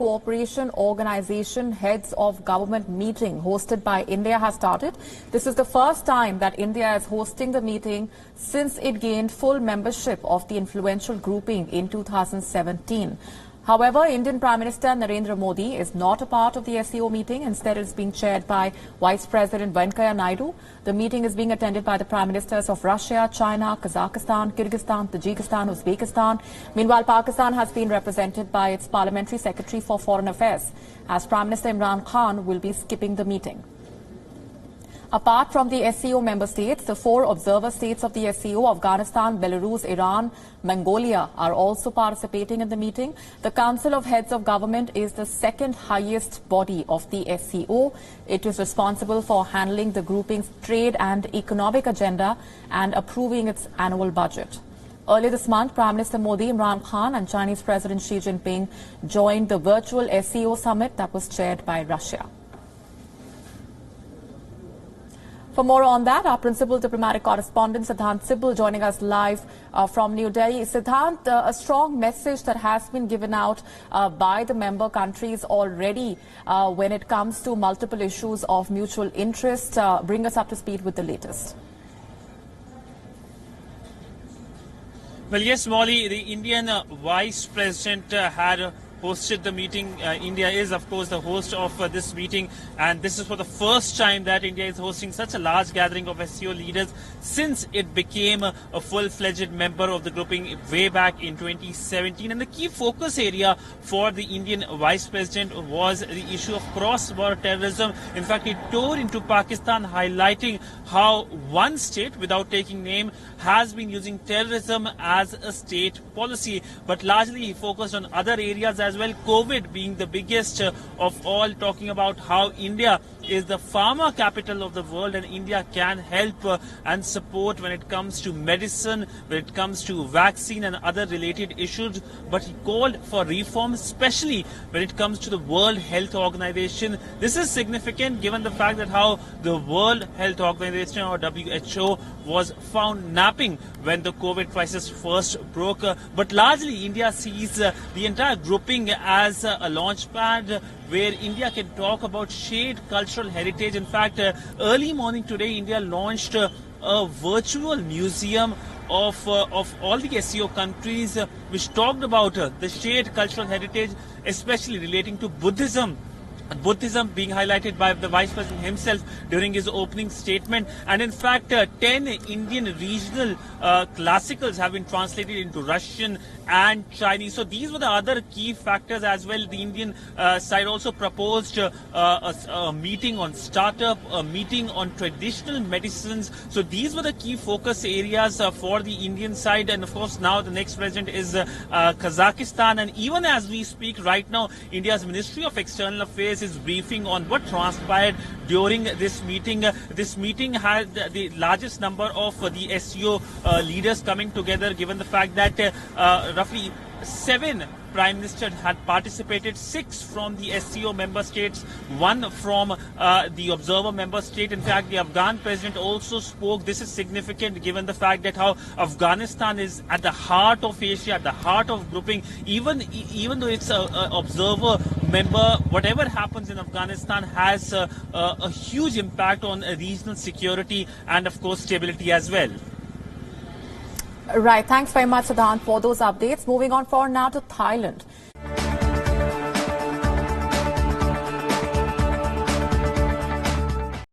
Cooperation Organization Heads of Government meeting hosted by India has started. This is the first time that India is hosting the meeting since it gained full membership of the influential grouping in 2017. However, Indian Prime Minister Narendra Modi is not a part of the SCO meeting. Instead, it is being chaired by Vice President Venkaiah Naidu. The meeting is being attended by the Prime Ministers of Russia, China, Kazakhstan, Kyrgyzstan, Tajikistan, Uzbekistan. Meanwhile, Pakistan has been represented by its Parliamentary Secretary for Foreign Affairs, as Prime Minister Imran Khan will be skipping the meeting. Apart from the SCO member states, the 4 observer states of the SCO, Afghanistan, Belarus, Iran, Mongolia, are also participating in the meeting. The Council of Heads of Government is the second highest body of the SCO. It is responsible for handling the grouping's trade and economic agenda and approving its annual budget. Earlier this month, Prime Minister Modi, Imran Khan and Chinese President Xi Jinping joined the virtual SCO summit that was chaired by Russia. For more on that, our principal diplomatic correspondent Siddhant Sibal joining us live from New Delhi. Siddhant, a strong message that has been given out by the member countries already when it comes to multiple issues of mutual interest. Bring us up to speed with the latest. Well, yes, Molly, the Indian Vice President had hosted the meeting. India is, of course, the host of this meeting, and this is for the first time that India is hosting such a large gathering of SCO leaders since it became a full-fledged member of the grouping way back in 2017. And the key focus area for the Indian Vice President was the issue of cross-border terrorism. In fact, he tore into Pakistan, highlighting how one state, without taking name, has been using terrorism as a state policy. But largely he focused on other areas as well, COVID being the biggest of all, talking about how India is the pharma capital of the world and India can help and support when it comes to medicine, when it comes to vaccine and other related issues. But he called for reform, especially when it comes to the World Health Organization. This is significant given the fact that how the World Health Organization, or WHO, was found napping when the COVID crisis first broke. But largely India sees the entire grouping as a launch pad where India can talk about shared cultural heritage. In fact, early morning today, India launched a virtual museum of all the SCO countries, which talked about the shared cultural heritage, especially relating to Buddhism. Buddhism being highlighted by the Vice President himself during his opening statement. And in fact, 10 Indian regional classicals have been translated into Russian and Chinese. So these were the other key factors as well. The Indian side also proposed a meeting on startup, a meeting on traditional medicines. So these were the key focus areas for the Indian side. And of course, now the next president is Kazakhstan. And even as we speak right now, India's Ministry of External Affairs is briefing on what transpired during this meeting. This meeting had the largest number of the SCO leaders coming together, given the fact that roughly 7 Prime Ministers had participated, 6 from the SCO member states, 1 from the observer member state. In fact, the Afghan president also spoke. This is significant given the fact that how Afghanistan is at the heart of Asia, at the heart of grouping. Even though it's an observer member, whatever happens in Afghanistan has a huge impact on regional security and, of course, stability as well. Right. Thanks very much, Siddhant, for those updates. Moving on for now to Thailand.